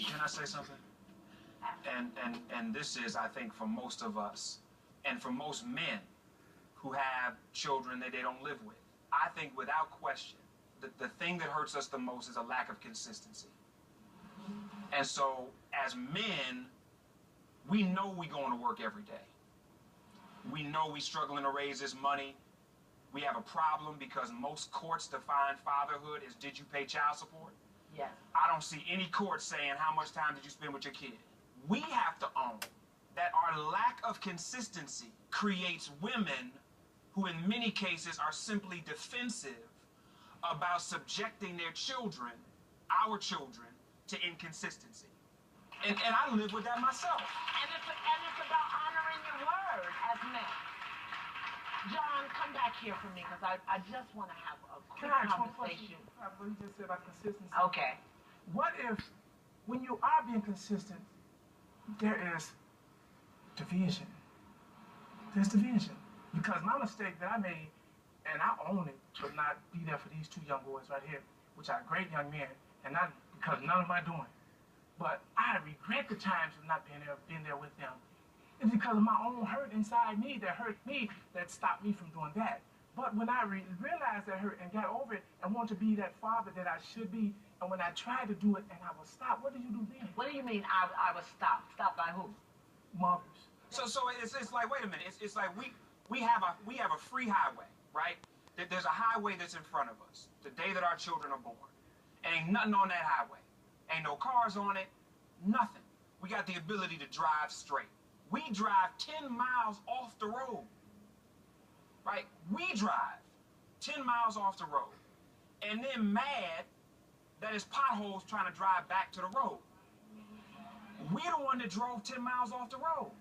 Can I say something? And this is, I think, for most of us, and for most men who have children that they don't live with, I think without question, the thing that hurts us the most is a lack of consistency. And so, as men, we know we going to work every day. We know we struggling to raise this money. We have a problem because most courts define fatherhood as, did you pay child support? Yes. I don't see any court saying, how much time did you spend with your kid? We have to own that our lack of consistency creates women who in many cases are simply defensive about subjecting their children, our children, to inconsistency. And I live with that myself. And it's about honoring your word as men. John, come back here for me, because I just want to have a quick conversation. What you just said about consistency. Okay. What if, when you are being consistent, there is division? There's division. Because my mistake that I made, and I own it, but not be there for these two young boys right here, which are great young men, and not because none of my doing. But I regret the times of not being there with them. It's because of my own hurt inside me that hurt me, that stopped me from doing that. But when I realized that hurt and got over it and wanted to be that father that I should be, and when I tried to do it and I was stopped, what did you do then? What do you mean I was stopped? Stopped by who? Mothers. So it's like, wait a minute. It's like we have a free highway, right? There's a highway that's in front of us the day that our children are born. Ain't nothing on that highway. Ain't no cars on it, nothing. We got the ability to drive straight. We drive 10 miles off the road, right? We drive 10 miles off the road and then mad that it's potholes trying to drive back to the road. We're the one that drove 10 miles off the road.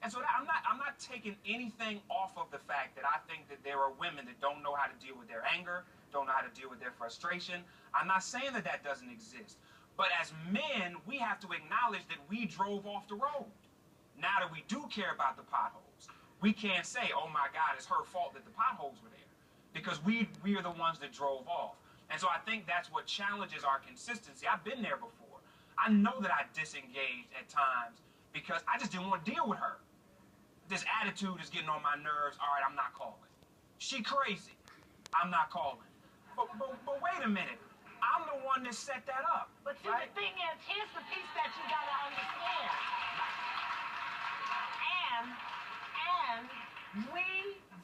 And so I'm not taking anything off of the fact that I think that there are women that don't know how to deal with their anger, don't know how to deal with their frustration. I'm not saying that that doesn't exist. But as men, we have to acknowledge that we drove off the road. Now that we do care about the potholes, we can't say, oh my God, it's her fault that the potholes were there. Because we are the ones that drove off. And so I think that's what challenges our consistency. I've been there before. I know that I disengaged at times because I just didn't want to deal with her. This attitude is getting on my nerves. All right, I'm not calling. She crazy. I'm not calling. But wait a minute. I'm the one that set that up. But see, right? The thing is, here's the piece that you got to understand. And we,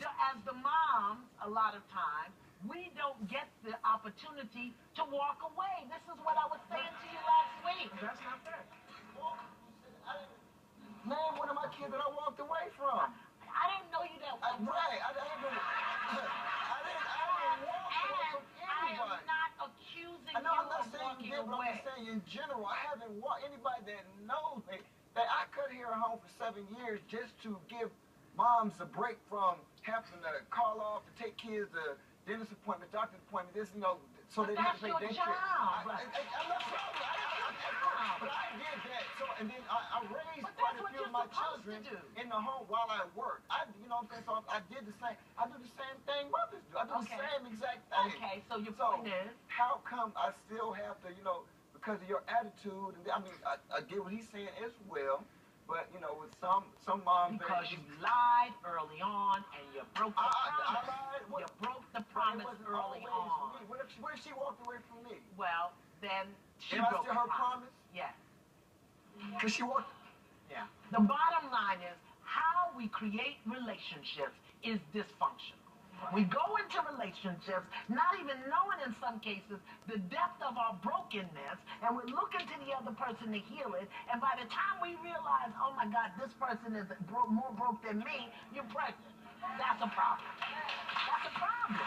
as the moms, a lot of times, we don't get the opportunity to walk away. This is what I was saying to you last week. That's not fair. Name one of my kids that I walked away from. I didn't know you that well. Right. I didn't walk away from anybody. I am not accusing I know, you I'm not of saying walking you did, but away. I'm just saying in general, I haven't walked anybody that knows me. That I cut here at home for 7 years just to give moms a break from having to call off to take kids to dentist appointment, doctor's appointment, this, so But they have to pay that's your dentist. job. I'm not sorry. But I did that. So, and then I raised quite a few of my children in the home while I worked. You know what I'm saying? So I did the same. I do the same thing mothers do. I do the same exact thing. Okay, so your point is? How come I still have to, because of your attitude, and I get what he's saying as well, but, with some moms... Because you lied early on, and you broke the promise. You broke the promise early on. What if she walked away from me? Well, then she Am I broke still the her promise? Yes. Because she walked... Yeah. The bottom line is, how we create relationships is dysfunctional. We go into relationships not even knowing in some cases the depth of our brokenness, and we're looking to the other person to heal it, and by the time we realize, oh my God, this person is more broke than me, you're pregnant. That's a problem. That's a problem.